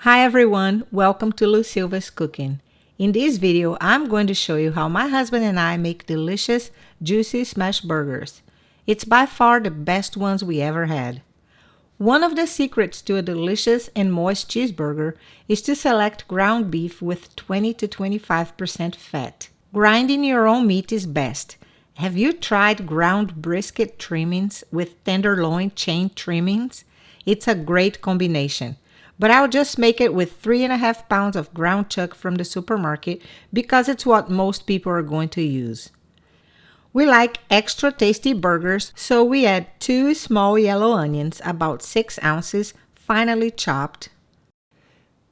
Hi everyone, welcome to Lu Silva's Cooking. In this video, I'm going to show you how my husband and I make delicious, juicy smash burgers. It's by far the best ones we ever had. One of the secrets to a delicious and moist cheeseburger is to select ground beef with 20 to 25% fat. Grinding your own meat is best. Have you tried ground brisket trimmings with tenderloin chain trimmings? It's a great combination. But I'll just make it with 3.5 pounds of ground chuck from the supermarket because it's what most people are going to use. We like extra tasty burgers, so we add 2 small yellow onions, about 6 ounces, finely chopped.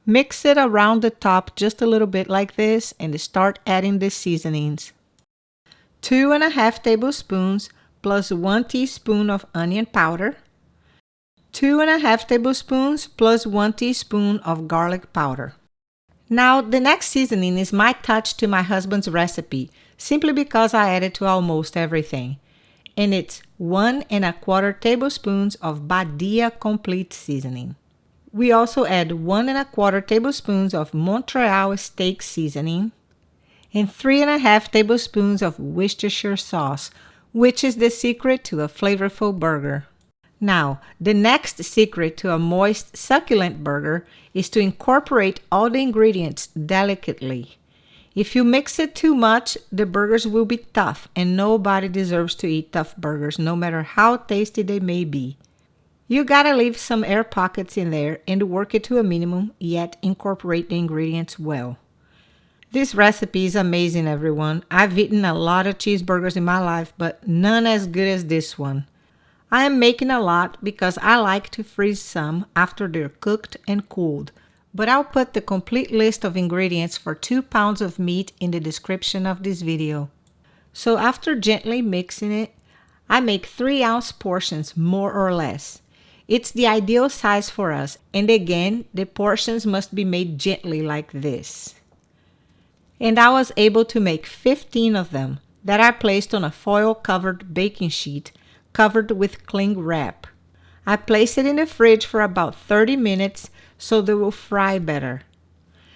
Mix it around the top just a little bit like this and start adding the seasonings. 2.5 tablespoons plus 1 teaspoon of onion powder. 2.5 tablespoons plus 1 teaspoon of garlic powder. Now, the next seasoning is my touch to my husband's recipe, simply because I add it to almost everything. And it's 1.25 tablespoons of Badia Complete Seasoning. We also add 1.25 tablespoons of Montreal Steak Seasoning and 3.5 tablespoons of Worcestershire sauce, which is the secret to a flavorful burger. Now, the next secret to a moist, succulent burger is to incorporate all the ingredients delicately. If you mix it too much, the burgers will be tough, and nobody deserves to eat tough burgers, no matter how tasty they may be. You gotta leave some air pockets in there and work it to a minimum, yet incorporate the ingredients well. This recipe is amazing, everyone. I've eaten a lot of cheeseburgers in my life, but none as good as this one. I am making a lot because I like to freeze some after they're cooked and cooled, but I'll put the complete list of ingredients for 2 pounds of meat in the description of this video. So after gently mixing it, I make 3-ounce portions more or less. It's the ideal size for us, and again, the portions must be made gently like this. And I was able to make 15 of them that I placed on a foil-covered baking sheet covered with cling wrap. I place it in the fridge for about 30 minutes so they will fry better.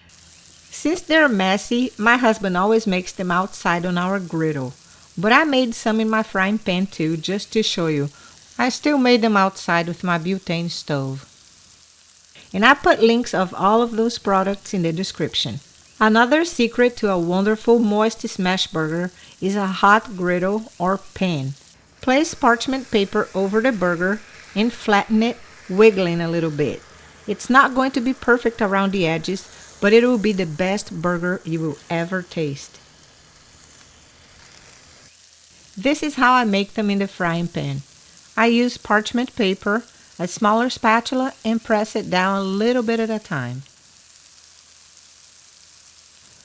Since they're messy, my husband always makes them outside on our griddle, but I made some in my frying pan too, just to show you. I still made them outside with my butane stove. And I put links of all of those products in the description. Another secret to a wonderful moist smash burger is a hot griddle or pan. Place parchment paper over the burger and flatten it, wiggling a little bit. It's not going to be perfect around the edges, but it will be the best burger you will ever taste. This is how I make them in the frying pan. I use parchment paper, a smaller spatula, and press it down a little bit at a time.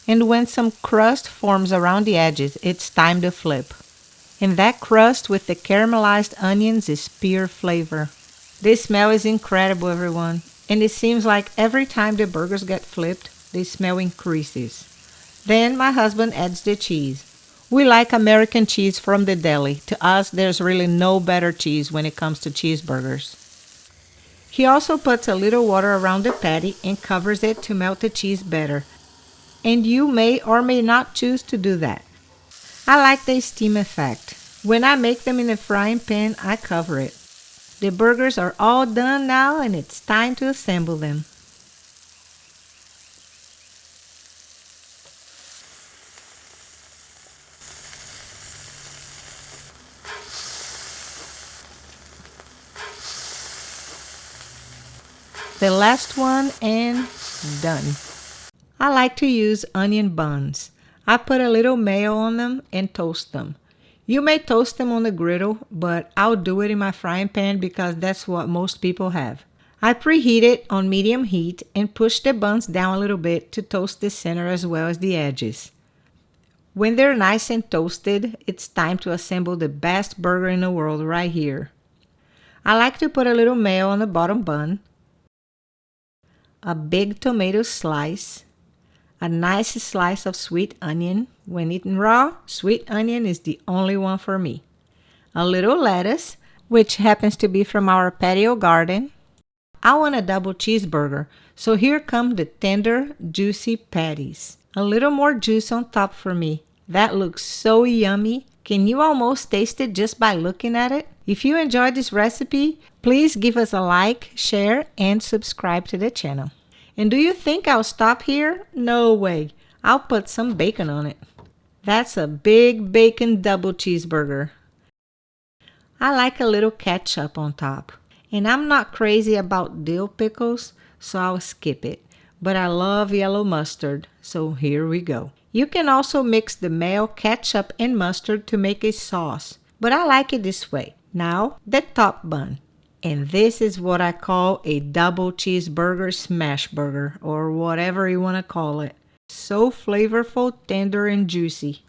And when some crust forms around the edges, it's time to flip. And that crust with the caramelized onions is pure flavor. This smell is incredible, everyone. And it seems like every time the burgers get flipped, the smell increases. Then my husband adds the cheese. We like American cheese from the deli. To us, there's really no better cheese when it comes to cheeseburgers. He also puts a little water around the patty and covers it to melt the cheese better. And you may or may not choose to do that. I like the steam effect. When I make them in the frying pan, I cover it. The burgers are all done now and it's time to assemble them. The last one and done. I like to use onion buns. I put a little mayo on them and toast them. You may toast them on the griddle, but I'll do it in my frying pan because that's what most people have. I preheat it on medium heat and push the buns down a little bit to toast the center as well as the edges. When they're nice and toasted, it's time to assemble the best burger in the world right here. I like to put a little mayo on the bottom bun, a big tomato slice, a nice slice of sweet onion. When eaten raw, sweet onion is the only one for me. A little lettuce, which happens to be from our patio garden. I want a double cheeseburger, so here come the tender, juicy patties. A little more juice on top for me. That looks so yummy. Can you almost taste it just by looking at it? If you enjoyed this recipe, please give us a like, share, and subscribe to the channel. And do you think I'll stop here? No way. I'll put some bacon on it. That's a big bacon double cheeseburger. I like a little ketchup on top. And I'm not crazy about dill pickles, so I'll skip it. But I love yellow mustard, so here we go. You can also mix the mayo, ketchup, and mustard to make a sauce, but I like it this way. Now, the top bun. And this is what I call a double cheeseburger smash burger, or whatever you want to call it. So flavorful, tender, and juicy.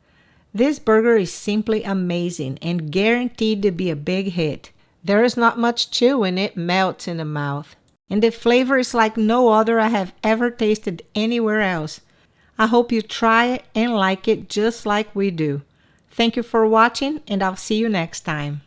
This burger is simply amazing and guaranteed to be a big hit. There is not much chew in it, melts in the mouth. And the flavor is like no other I have ever tasted anywhere else. I hope you try it and like it just like we do. Thank you for watching, and I'll see you next time.